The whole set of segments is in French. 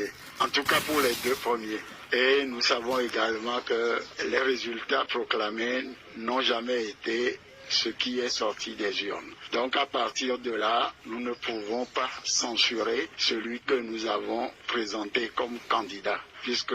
renouvelés, en tout cas pour les 2 premiers. Et nous savons également que les résultats proclamés n'ont jamais été ce qui est sorti des urnes. Donc à partir de là, nous ne pouvons pas censurer celui que nous avons présenté comme candidat, puisque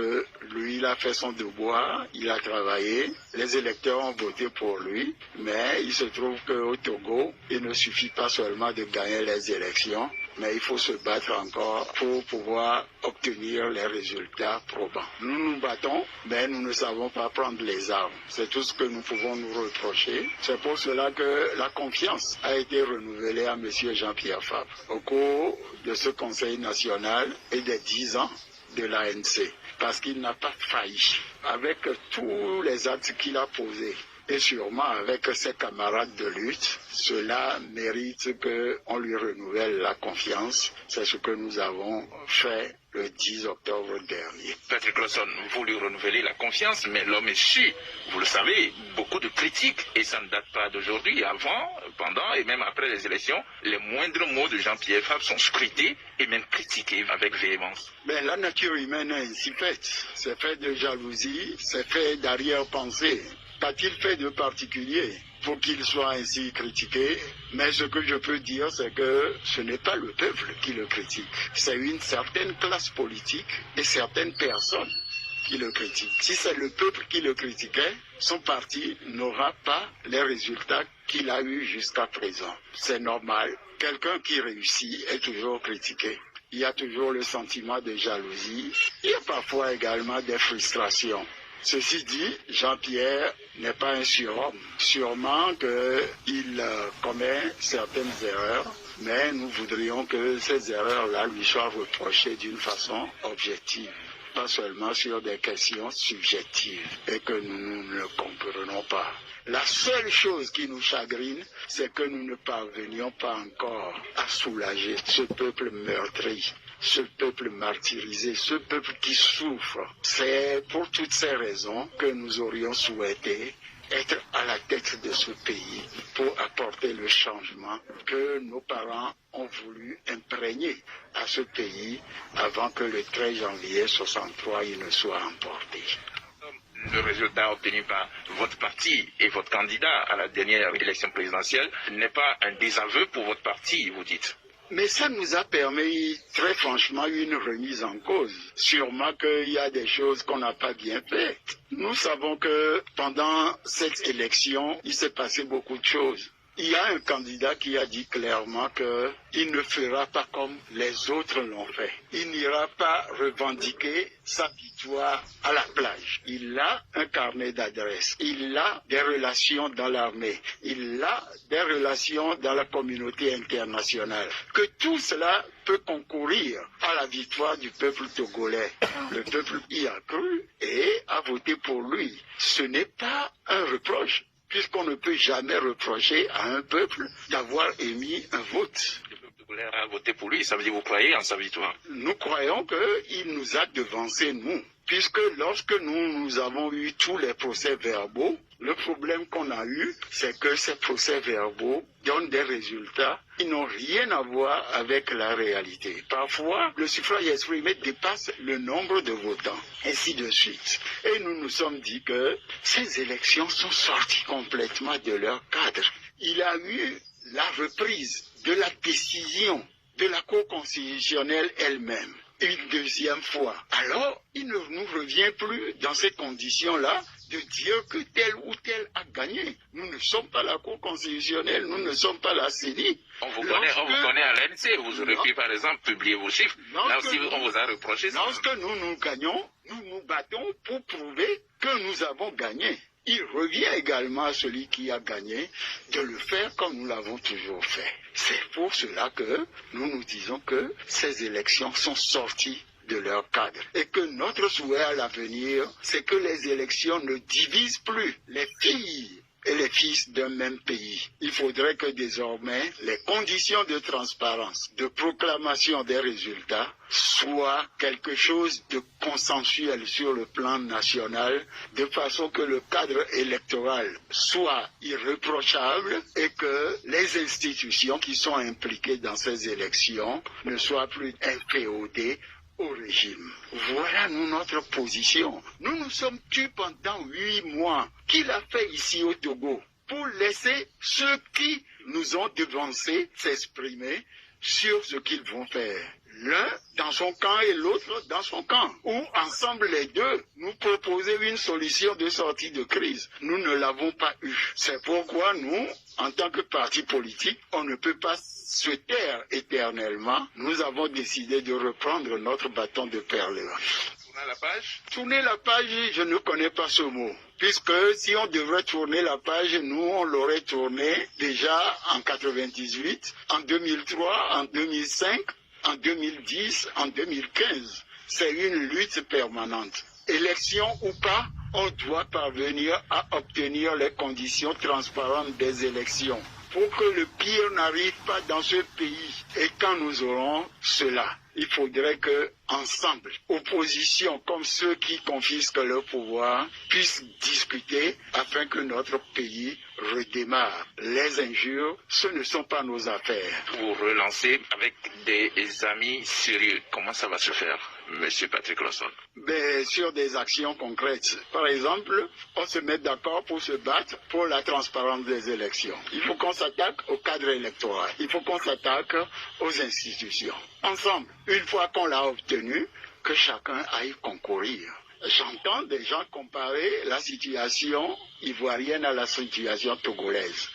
lui, il a fait son devoir, il a travaillé, les électeurs ont voté pour lui, mais il se trouve qu'au Togo, il ne suffit pas seulement de gagner les élections, mais il faut se battre encore pour pouvoir obtenir les résultats probants. Nous nous battons, mais nous ne savons pas prendre les armes. C'est tout ce que nous pouvons nous reprocher. C'est pour cela que la confiance a été renouvelée à M. Jean-Pierre Fabre au cours de ce Conseil national et des 10 ans de l'ANC, parce qu'il n'a pas failli. Avec tous les actes qu'il a posés, et sûrement avec ses camarades de lutte, cela mérite qu'on lui renouvelle la confiance. C'est ce que nous avons fait le 10 octobre dernier. Patrick Lawson, vous lui renouvelez la confiance, mais l'homme est su. Vous le savez, beaucoup de critiques, et ça ne date pas d'aujourd'hui. Avant, pendant et même après les élections, les moindres mots de Jean-Pierre Fabre sont scrutés et même critiqués avec véhémence. Mais la nature humaine est ainsi faite. C'est fait de jalousie, c'est fait d'arrière-pensée. Qu'a-t-il fait de particulier pour qu'il soit ainsi critiqué? Mais ce que je peux dire, c'est que ce n'est pas le peuple qui le critique. C'est une certaine classe politique et certaines personnes qui le critiquent. Si c'est le peuple qui le critiquait, son parti n'aura pas les résultats qu'il a eus jusqu'à présent. C'est normal. Quelqu'un qui réussit est toujours critiqué. Il y a toujours le sentiment de jalousie. Il y a parfois également des frustrations. Ceci dit, Jean-Pierre n'est pas un surhomme. Sûrement qu'il commet certaines erreurs, mais nous voudrions que ces erreurs-là lui soient reprochées d'une façon objective, pas seulement sur des questions subjectives et que nous ne comprenons pas. La seule chose qui nous chagrine, c'est que nous ne parvenions pas encore à soulager ce peuple meurtri, ce peuple martyrisé, ce peuple qui souffre. C'est pour toutes ces raisons que nous aurions souhaité être à la tête de ce pays pour apporter le changement que nos parents ont voulu imprégner à ce pays avant que le 13 janvier 63 il ne soit emporté. Le résultat obtenu par votre parti et votre candidat à la dernière élection présidentielle n'est pas un désaveu pour votre parti, vous dites. Mais ça nous a permis, très franchement, une remise en cause. Sûrement qu'il y a des choses qu'on n'a pas bien faites. Nous savons que pendant cette élection, il s'est passé beaucoup de choses. Il y a un candidat qui a dit clairement qu'il ne fera pas comme les autres l'ont fait. Il n'ira pas revendiquer sa victoire à la plage. Il a un carnet d'adresses. Il a des relations dans l'armée. Il a des relations dans la communauté internationale. Que tout cela peut concourir à la victoire du peuple togolais. Le peuple y a cru et a voté pour lui. Ce n'est pas un reproche, puisqu'on ne peut jamais reprocher à un peuple d'avoir émis un vote. Le peuple togolais a voté pour lui, ça veut dire que vous croyez en sa victoire? Nous croyons qu'il nous a devancés, nous, puisque lorsque nous avons eu tous les procès-verbaux, le problème qu'on a eu, c'est que ces procès-verbaux donnent des résultats qui n'ont rien à voir avec la réalité. Parfois, le suffrage exprimé dépasse le nombre de votants, ainsi de suite. Et nous nous sommes dit que ces élections sont sorties complètement de leur cadre. Il y a eu la reprise de la décision de la Cour constitutionnelle elle-même une deuxième fois. Alors, il ne nous revient plus dans ces conditions-là de dire que tel ou tel a gagné. Nous ne sommes pas la Cour constitutionnelle, nous ne sommes pas la CENI. On vous connaît à l'ANC, vous aurez pu par exemple publier vos chiffres. Là aussi, on vous a reproché ça. Lorsque nous gagnons, nous nous battons pour prouver que nous avons gagné. Il revient également à celui qui a gagné de le faire comme nous l'avons toujours fait. C'est pour cela que nous disons que ces élections sont sorties de leur cadre et que notre souhait à l'avenir, c'est que les élections ne divisent plus les filles et les fils d'un même pays. Il faudrait que désormais les conditions de transparence, de proclamation des résultats soient quelque chose de consensuel sur le plan national, de façon que le cadre électoral soit irréprochable et que les institutions qui sont impliquées dans ces élections ne soient plus inféodées au régime. Voilà nous notre position. Nous nous sommes tus pendant 8 mois. Qu'il a fait ici au Togo pour laisser ceux qui nous ont devancés s'exprimer sur ce qu'ils vont faire. L'un dans son camp et l'autre dans son camp. Ou ensemble les deux nous proposer une solution de sortie de crise. Nous ne l'avons pas eu. C'est pourquoi nous, en tant que parti politique, on ne peut pas se taire éternellement. Nous avons décidé de reprendre notre bâton de pèlerin. Tourner la page? Tourner la page, je ne connais pas ce mot. Puisque si on devrait tourner la page, nous, on l'aurait tourné déjà en 98, en 2003, en 2005, en 2010, en 2015. C'est une lutte permanente. Élection ou pas, on doit parvenir à obtenir les conditions transparentes des élections pour que le pire n'arrive pas dans ce pays. Et quand nous aurons cela, il faudrait que, ensemble, opposition comme ceux qui confisquent leur pouvoir, puissent discuter afin que notre pays redémarre. Les injures, ce ne sont pas nos affaires. Vous relancez avec des amis sérieux. Comment ça va se faire, Monsieur Patrick Lawson? Sur des actions concrètes. Par exemple, on se met d'accord pour se battre pour la transparence des élections. Il faut qu'on s'attaque au cadre électoral. Il faut qu'on s'attaque aux institutions. Ensemble, une fois qu'on l'a obtenu, que chacun aille concourir. J'entends des gens comparer la situation ivoirienne à la situation togolaise.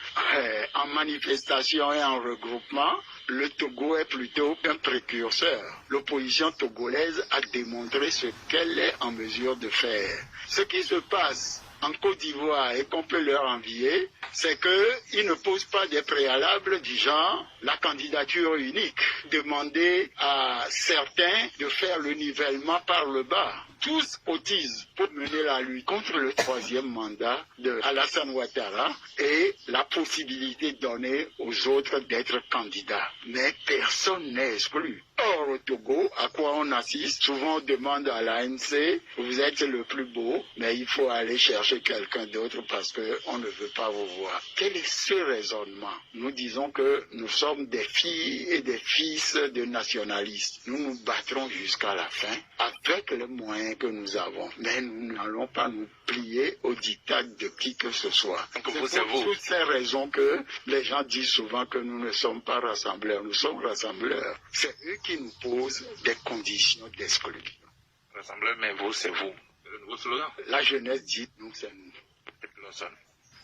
En manifestation et en regroupement, le Togo est plutôt un précurseur. L'opposition togolaise a démontré ce qu'elle est en mesure de faire. Ce qui se passe en Côte d'Ivoire et qu'on peut leur envier, c'est qu'ils ne posent pas des préalables du genre la candidature unique. Demander à certains de faire le nivellement par le bas. Tous cotisent pour mener la lutte contre le 3e mandat de Alassane Ouattara et la possibilité donnée aux autres d'être candidats. Mais personne n'est exclu. Or, au Togo, à quoi on assiste? Souvent on demande à l'ANC, vous êtes le plus beau, mais il faut aller chercher quelqu'un d'autre parce qu'on ne veut pas vous voir. Quel est ce raisonnement? Nous disons que nous sommes des filles et des fils de nationalistes. Nous nous battrons jusqu'à la fin avec les moyens que nous avons. Mais nous n'allons pas nous plier au diktat de qui que ce soit. C'est pour toutes ces raisons que les gens disent souvent que nous ne sommes pas rassembleurs. Nous sommes rassembleurs. C'est eux qui nous posent des conditions d'exclusion. Rassembleurs, mais vous, c'est vous. C'est le nouveau slogan. La jeunesse dit nous, c'est nous.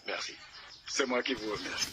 Merci. C'est moi qui vous remercie.